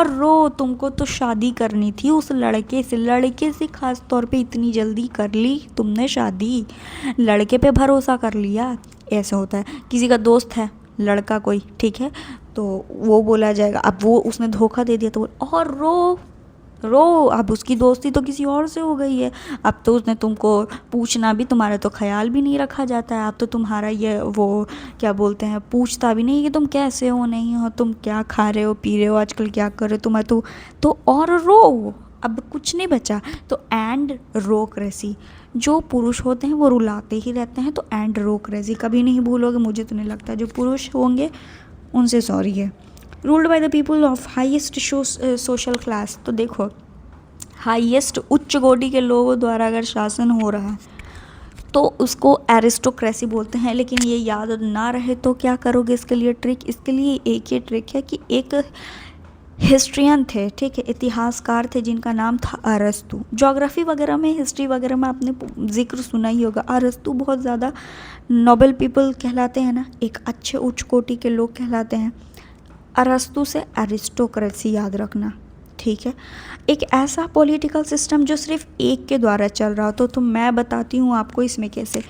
रो, तुमको तो शादी करनी थी उस लड़के से ख़ास तौर पे इतनी जल्दी कर ली तुमने शादी, लड़के पे भरोसा कर लिया। ऐसा होता है, किसी का दोस्त है लड़का कोई, ठीक है, तो वो बोला जाएगा, अब वो उसने धोखा दे दिया तो और रो, अब उसकी दोस्ती तो किसी और से हो गई है, अब तो उसने तुमको पूछना भी, तुम्हारा तो ख्याल भी नहीं रखा जाता है, अब तो तुम्हारा ये वो क्या बोलते हैं, पूछता भी नहीं कि तुम कैसे हो, नहीं हो, तुम क्या खा रहे हो, पी रहे हो, आजकल क्या कर रहे हो, तुम्हें तो और रो, अब कुछ नहीं बचा। तो एंड रोक्रेसी, जो पुरुष होते हैं वो रुलाते ही रहते हैं, तो एंड रोक्रेसी कभी नहीं भूलोगे, मुझे तो नहीं लगता, जो पुरुष होंगे उनसे सॉरी है। Ruled by the people of highest social class. तो देखो, हाईएस्ट उच्च कोटि के लोगों द्वारा अगर शासन हो रहा है तो उसको एरिस्टोक्रेसी बोलते हैं। लेकिन ये याद ना रहे तो क्या करोगे इसके लिए ट्रिक? इसके लिए एक ही ट्रिक है कि एक हिस्ट्रियन थे, ठीक है, इतिहासकार थे जिनका नाम था अरस्तु। ज्योग्राफी वगैरह में, हिस्ट्री वगैरह में आपने जिक्र सुना ही होगा। अरस्तु बहुत ज़्यादा नोबल पीपल कहलाते हैं ना, एक अच्छे उच्च कोटि के लोग कहलाते हैं। अरस्तु से एरिस्टोक्रेसी याद रखना, ठीक है। एक ऐसा पॉलिटिकल सिस्टम जो सिर्फ एक के द्वारा चल रहा हो। तो मैं बताती हूँ आपको इसमें कैसे।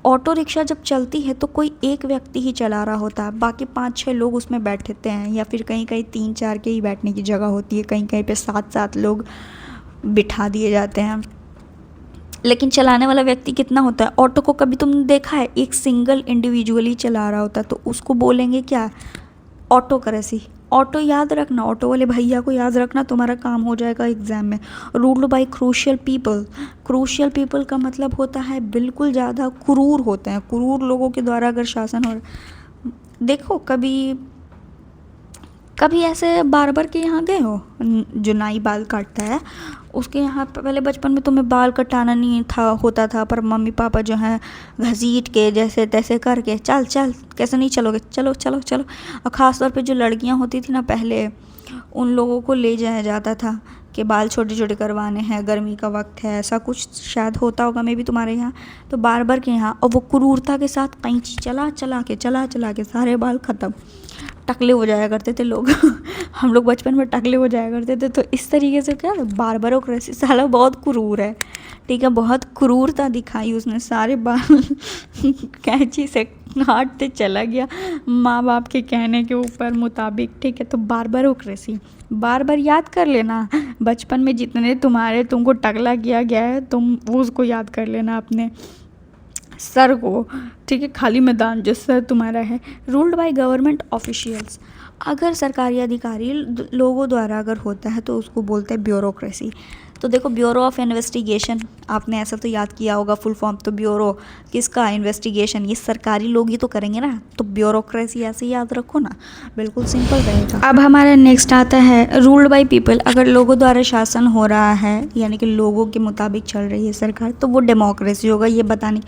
ऑटो रिक्शा जब चलती है तो कोई एक व्यक्ति ही चला रहा होता है, बाकी 5-6 लोग उसमें बैठते हैं, या फिर कहीं कहीं 3-4 के ही बैठने की जगह होती है, कहीं कहीं पे 7-7 लोग बिठा दिए जाते हैं। लेकिन चलाने वाला व्यक्ति कितना होता है? ऑटो को कभी तुमने देखा है? एक सिंगल इंडिविजुअली चला रहा होता है, तो उसको बोलेंगे क्या? ऑटोक्रेसी। ऑटो याद रखना, ऑटो वाले भैया को याद रखना, तुम्हारा काम हो जाएगा एग्जाम में। Ruled by crucial people. Crucial people का मतलब होता है बिल्कुल ज़्यादा क्रूर होते हैं, क्रूर लोगों के द्वारा अगर शासन हो। देखो कभी ऐसे बार्बर के यहाँ गए हो, जो नाई बाल काटता है उसके यहाँ? पहले बचपन में तुम्हें बाल कटाना नहीं होता था, पर मम्मी पापा जो हैं घसीट के जैसे तैसे करके चल चल, कैसे नहीं चलोगे, चलो चलो चलो। और ख़ास तौर पे जो लड़कियाँ होती थी ना पहले, उन लोगों को ले जाया जाता था कि बाल छोटे छोटे करवाने हैं, गर्मी का वक्त है, ऐसा कुछ शायद होता होगा मे भी तुम्हारे यहाँ। तो बार्बर के यहाँ, और वो क्रूरता के साथ कैंची चला चला के सारे बाल ख़त्म। टकले हो जाया करते थे लोग हम लोग बचपन में टकले हो जाया करते थे। तो इस तरीके से क्या, बार्बरोक्रेसी साला बहुत क्रूर है, ठीक है, बहुत क्रूरता दिखाई उसने, सारे बाल कैंची से काटते चला गया माँ बाप के कहने के ऊपर मुताबिक, ठीक है। तो बार्बरोक्रेसी, बार याद कर लेना बचपन में जितने तुमको टकला किया गया है, तुम उसको याद कर लेना अपने सर को, ठीक है, खाली मैदान जो सर तुम्हारा है। Ruled by government officials. अगर सरकारी अधिकारी लोगों द्वारा अगर होता है तो उसको बोलते हैं ब्यूरोक्रेसी। तो देखो, ब्यूरो ऑफ इन्वेस्टिगेशन, आपने ऐसा तो याद किया होगा फुल फॉर्म। तो ब्यूरो किसका? इन्वेस्टिगेशन, ये सरकारी लोग ही तो करेंगे ना, तो ब्यूरोक्रेसी ऐसे याद रखो ना, बिल्कुल सिंपल रहेगा। अब हमारा नेक्स्ट आता है रूल्ड बाय पीपल। अगर लोगों द्वारा शासन हो रहा है, यानी कि लोगों के मुताबिक चल रही है सरकार, तो वो डेमोक्रेसी होगा। ये बताने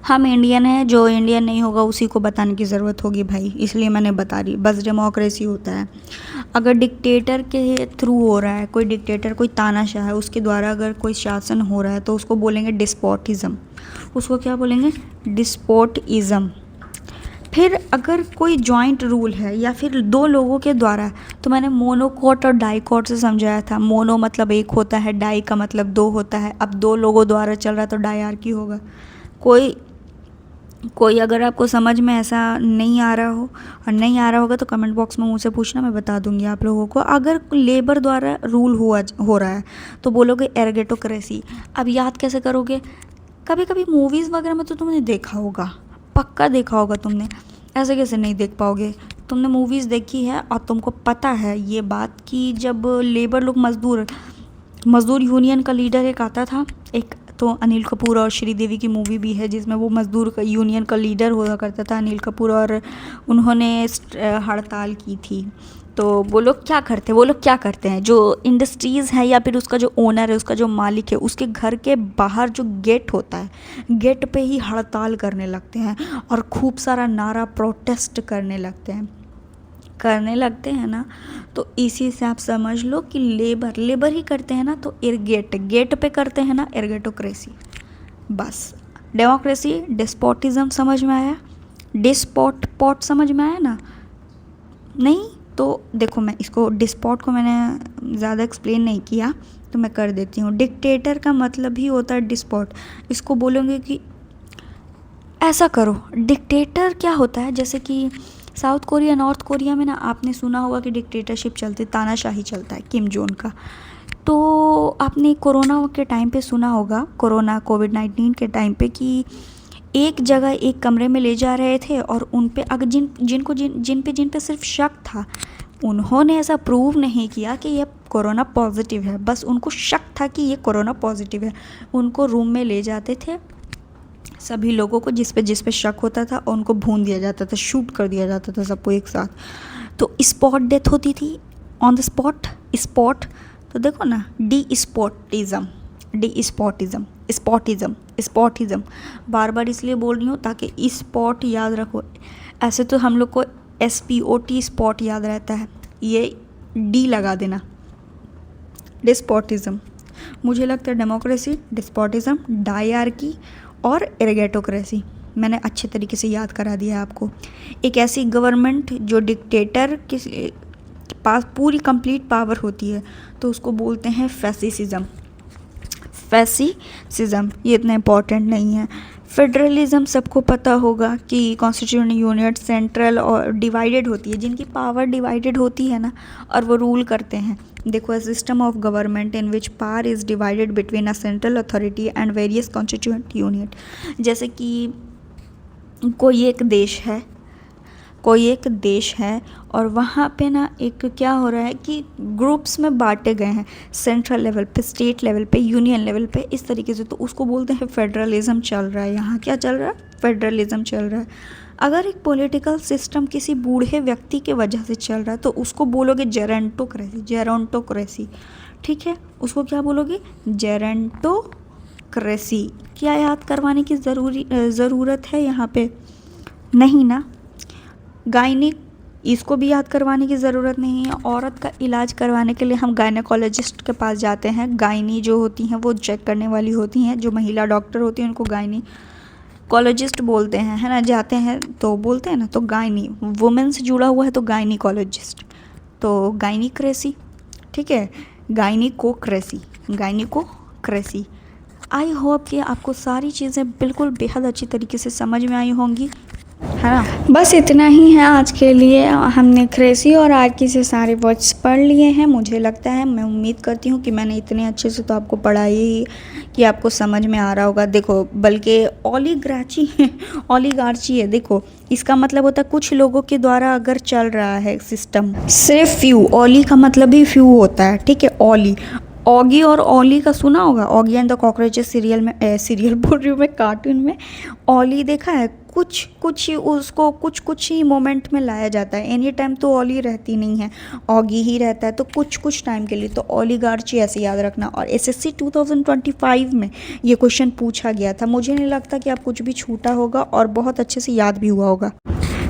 हम इंडियन हैं, जो इंडियन नहीं होगा उसी को बताने की ज़रूरत होगी भाई, इसलिए मैंने बता रही, बस डेमोक्रेसी होता है। अगर डिक्टेटर के थ्रू हो रहा है, कोई डिक्टेटर, कोई तानाशाह है, उसके द्वारा अगर कोई शासन हो रहा है तो उसको बोलेंगे डिस्पोटिज़म। उसको क्या बोलेंगे? डिस्पोटिज़म। फिर अगर कोई जॉइंट रूल है या फिर 2 लोगों के द्वारा, तो मैंने मोनोकोट और डाइकोट से समझाया था। मोनो मतलब एक होता है, डाई का मतलब 2 होता है। अब 2 लोगों द्वारा चल रहा है तो डायआर्की होगा। कोई अगर आपको समझ में ऐसा नहीं आ रहा हो, और नहीं आ रहा होगा तो कमेंट बॉक्स में मुझसे पूछना, मैं बता दूंगी आप लोगों को। अगर लेबर द्वारा रूल हो रहा है तो बोलोगे एर्गेटोक्रेसी। अब याद कैसे करोगे? कभी कभी मूवीज़ वगैरह में तो तुमने देखा होगा, पक्का देखा होगा तुमने, ऐसे कैसे नहीं देख पाओगे? तुमने मूवीज़ देखी है और तुमको पता है ये बात कि जब लेबर लोग मज़दूर यूनियन का लीडर एक आता था, एक तो अनिल कपूर और श्रीदेवी की मूवी भी है जिसमें वो मज़दूर का यूनियन का लीडर हुआ करता था अनिल कपूर, और उन्होंने हड़ताल की थी। तो वो लोग क्या करते हैं, जो इंडस्ट्रीज़ है या फिर उसका जो ओनर है, उसका जो मालिक है, उसके घर के बाहर जो गेट होता है, गेट पे ही हड़ताल करने लगते हैं और खूब सारा नारा प्रोटेस्ट करने लगते हैं ना। तो इसी से आप समझ लो कि लेबर ही करते हैं ना, तो गेट पे करते हैं ना, एर्गेटोक्रेसी। बस डेमोक्रेसी, डिस्पोटिज्म समझ में आया? डिस्पोट समझ में आया ना? नहीं तो देखो, मैं इसको डिस्पोट को मैंने ज़्यादा एक्सप्लेन नहीं किया तो मैं कर देती हूँ। डिक्टेटर का मतलब ही होता है डिस्पोट। इसको बोलोगे कि ऐसा करो। डिक्टेटर क्या होता है? जैसे कि साउथ कोरिया, नॉर्थ कोरिया में ना, आपने सुना होगा कि डिक्टेटरशिप चलती, तानाशाही चलता है किम जोन का। तो आपने कोरोना के टाइम पे सुना होगा, कोविड-19 के टाइम पे, कि एक जगह एक कमरे में ले जा रहे थे और उन पे अगर जिन पे सिर्फ शक था, उन्होंने ऐसा प्रूव नहीं किया कि ये कोरोना पॉजिटिव है, बस उनको शक था कि ये कोरोना पॉजिटिव है। उनको रूम में ले जाते थे, सभी लोगों को जिस पे शक होता था, और उनको भून दिया जाता था, शूट कर दिया जाता था सबको एक साथ। तो स्पॉट डेथ होती थी, ऑन द स्पॉट। तो देखो ना, डिस्पोटिज्म स्पॉटिज़म बार बार इसलिए बोल रही हूँ ताकि स्पॉट याद रखो। ऐसे तो हम लोग को SPOT स्पॉट याद रहता है, ये D लगा देना। डिस्पोटिज़म, मुझे लगता है डेमोक्रेसी, डिस्पोटिज़म, डायआर्की और एरिगेटोक्रेसी मैंने अच्छे तरीके से याद करा दिया आपको। एक ऐसी गवर्नमेंट जो डिक्टेटर के पास पूरी कंप्लीट पावर होती है तो उसको बोलते हैं फैसिसिज्म। ये इतना इम्पॉर्टेंट नहीं है। फेडरलिज्म सबको पता होगा कि कॉन्स्टिट्यूशन यूनिट सेंट्रल और डिवाइडेड होती है, जिनकी पावर डिवाइडेड होती है ना और वो रूल करते हैं। देखो, a system of government in which power is divided between a central authority and various constituent unit. जैसे कि कोई एक देश है और वहाँ पे ना एक क्या हो रहा है कि ग्रुप्स में बांटे गए हैं, सेंट्रल लेवल पे, स्टेट लेवल पे, यूनियन लेवल पे, इस तरीके से, तो उसको बोलते हैं फेडरलिज्म चल रहा है। यहाँ क्या चल रहा है? फेडरलिज्म चल रहा है। अगर एक पॉलिटिकल सिस्टम किसी बूढ़े व्यक्ति के वजह से चल रहा है तो उसको बोलोगे जेरोंटोक्रेसी। ठीक है, उसको क्या बोलोगे? जेरोंटोक्रेसी। क्या याद करवाने की ज़रूरत है यहाँ पे? नहीं ना। गायनिक, इसको भी याद करवाने की ज़रूरत नहीं है। औरत का इलाज करवाने के लिए हम गायनेकोलॉजिस्ट के पास जाते हैं। गायनी जो होती हैं वो चेक करने वाली होती हैं, जो महिला डॉक्टर होती हैं उनको गायनीकोलॉजिस्ट बोलते हैं, है ना। जाते हैं तो बोलते हैं ना, तो गायनी वुमेन से जुड़ा हुआ है तो गायनीकोलॉजिस्ट, तो गायनिक्रेसी। ठीक है, गायनिकोक्रेसी। आई होप कि आपको सारी चीज़ें बिल्कुल बेहद अच्छी तरीके से समझ में आई होंगी, है ना। बस इतना ही है आज के लिए। हमने क्रेसी और आर्की से सारे वर्ड्स पढ़ लिए हैं। मुझे लगता है, मैं उम्मीद करती हूँ कि मैंने इतने अच्छे से तो आपको पढ़ाई ही कि आपको समझ में आ रहा होगा। देखो, बल्कि ओलिगार्ची है। देखो, इसका मतलब होता है कुछ लोगों के द्वारा अगर चल रहा है सिस्टम, सिर्फ फ्यू। ओली का मतलब ही फ्यू होता है। ठीक है, ओली, ऑगी और ओली का सुना होगा। Oggy and the cockroaches serial बोल रही हूँ मैं, कार्टून में ओली देखा है। कुछ ही मोमेंट में लाया जाता है। एनी टाइम तो ओली रहती नहीं है, ऑगी ही रहता है, तो कुछ टाइम के लिए। तो ओलिगार्ची ऐसे याद रखना। और SSC 2025 में ये क्वेश्चन पूछा गया था। मुझे नहीं लगता कि आप कुछ भी छूटा होगा और बहुत अच्छे से याद भी हुआ होगा।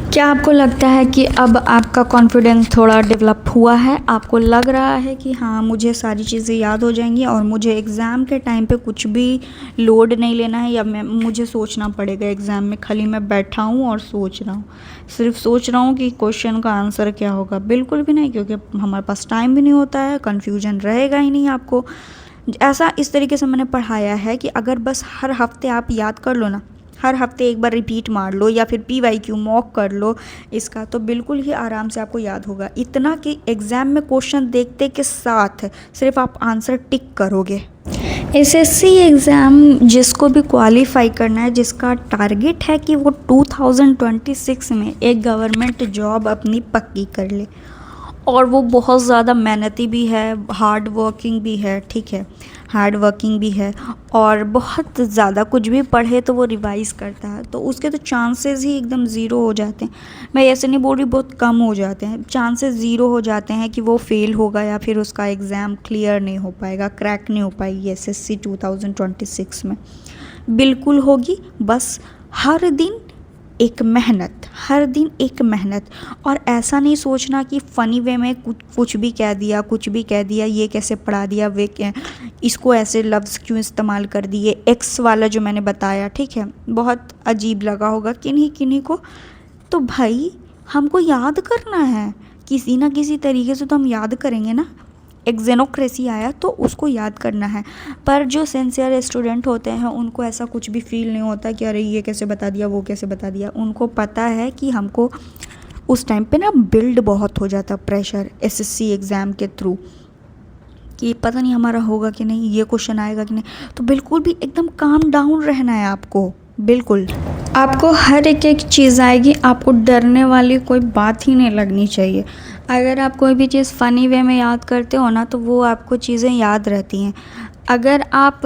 क्या आपको लगता है कि अब आपका कॉन्फिडेंस थोड़ा डेवलप हुआ है? आपको लग रहा है कि हाँ, मुझे सारी चीज़ें याद हो जाएंगी और मुझे एग्ज़ाम के टाइम पे कुछ भी लोड नहीं लेना है, या मुझे सोचना पड़ेगा एग्ज़ाम में? खाली मैं बैठा हूँ और सोच रहा हूँ, सिर्फ सोच रहा हूँ कि क्वेश्चन का आंसर क्या होगा? बिल्कुल भी नहीं, क्योंकि हमारे पास टाइम भी नहीं होता है, कन्फ्यूजन रहेगा ही नहीं आपको। ऐसा इस तरीके से मैंने पढ़ाया है कि अगर बस हर हफ्ते आप याद कर लो ना, हर हफ्ते एक बार रिपीट मार लो या फिर PYQ मॉक कर लो इसका, तो बिल्कुल ही आराम से आपको याद होगा। इतना कि एग्ज़ाम में क्वेश्चन देखते के साथ सिर्फ आप आंसर टिक करोगे। SSC एग्ज़ाम जिसको भी क्वालिफाई करना है, जिसका टारगेट है कि वो 2026 में एक गवर्नमेंट जॉब अपनी पक्की कर ले, और वो बहुत ज़्यादा मेहनती भी है, हार्ड वर्किंग भी है। ठीक है, हार्ड वर्किंग भी है और बहुत ज़्यादा कुछ भी पढ़े तो वो रिवाइज़ करता है, तो उसके तो चांसेस ही एकदम ज़ीरो हो जाते हैं। मैं ऐसे नहीं बोल रही, बहुत कम हो जाते हैं, चांसेस ज़ीरो हो जाते हैं कि वो फेल होगा या फिर उसका एग्ज़ाम क्लियर नहीं हो पाएगा, क्रैक नहीं हो पाएगी SSC 2026 में। बिल्कुल होगी, बस हर दिन एक मेहनत। और ऐसा नहीं सोचना कि फ़नी वे में कुछ भी कह दिया, ये कैसे पढ़ा दिया, इसको ऐसे लफ्ज़ क्यों इस्तेमाल कर दिए, एक्स वाला जो मैंने बताया। ठीक है, बहुत अजीब लगा होगा किन्हीं को। तो भाई, हमको याद करना है, किसी ना किसी तरीके से तो हम याद करेंगे ना। एक्जेनोक्रेसी आया तो उसको याद करना है। पर जो सिंसियर स्टूडेंट होते हैं उनको ऐसा कुछ भी फील नहीं होता कि अरे ये कैसे बता दिया, वो कैसे बता दिया। उनको पता है कि हमको उस टाइम पे ना बिल्ड बहुत हो जाता प्रेशर SSC एग्ज़ाम के थ्रू, कि पता नहीं हमारा होगा कि नहीं, ये क्वेश्चन आएगा कि नहीं। तो बिल्कुल भी एकदम काम डाउन रहना है आपको। बिल्कुल आपको हर एक चीज़ आएगी, आपको डरने वाली कोई बात ही नहीं लगनी चाहिए। अगर आप कोई भी चीज़ फ़नी वे में याद करते हो ना, तो वो आपको चीज़ें याद रहती हैं। अगर आप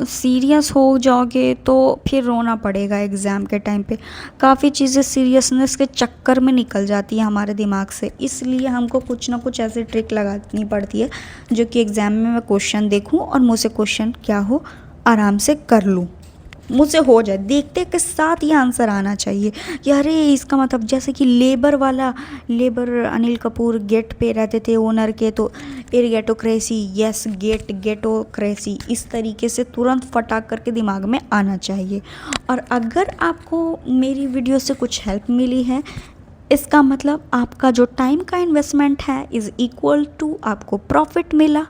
सीरियस हो जाओगे तो फिर रोना पड़ेगा एग्ज़ाम के टाइम पे। काफ़ी चीज़ें सीरियसनेस के चक्कर में निकल जाती है हमारे दिमाग से, इसलिए हमको कुछ ना कुछ ऐसे ट्रिक लगानी पड़ती है जो कि एग्ज़ाम में मैं क्वेश्चन देखूं और मुझसे क्वेश्चन क्या हो, आराम से कर लूँ, मुझसे हो जाए। देखते के साथ ये आंसर आना चाहिए कि अरे इसका मतलब जैसे कि लेबर अनिल कपूर गेट पे रहते थे ओनर के, तो इरिगेटोक्रेसी, यस गेटोक्रेसी, इस तरीके से तुरंत फटाक करके दिमाग में आना चाहिए। और अगर आपको मेरी वीडियो से कुछ हेल्प मिली है, इसका मतलब आपका जो टाइम का इन्वेस्टमेंट है इज़ इक्वल टू आपको प्रॉफिट मिला।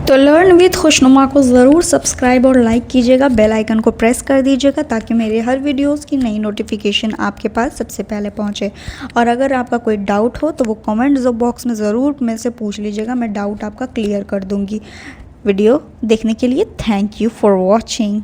तो लर्न विथ खुशनुमा को ज़रूर सब्सक्राइब और लाइक कीजिएगा, बेल आइकन को प्रेस कर दीजिएगा ताकि मेरे हर वीडियोस की नई नोटिफिकेशन आपके पास सबसे पहले पहुंचे। और अगर आपका कोई डाउट हो तो वो कमेंट बॉक्स में ज़रूर मेरे से पूछ लीजिएगा, मैं डाउट आपका क्लियर कर दूंगी। वीडियो देखने के लिए थैंक यू फॉर वॉचिंग।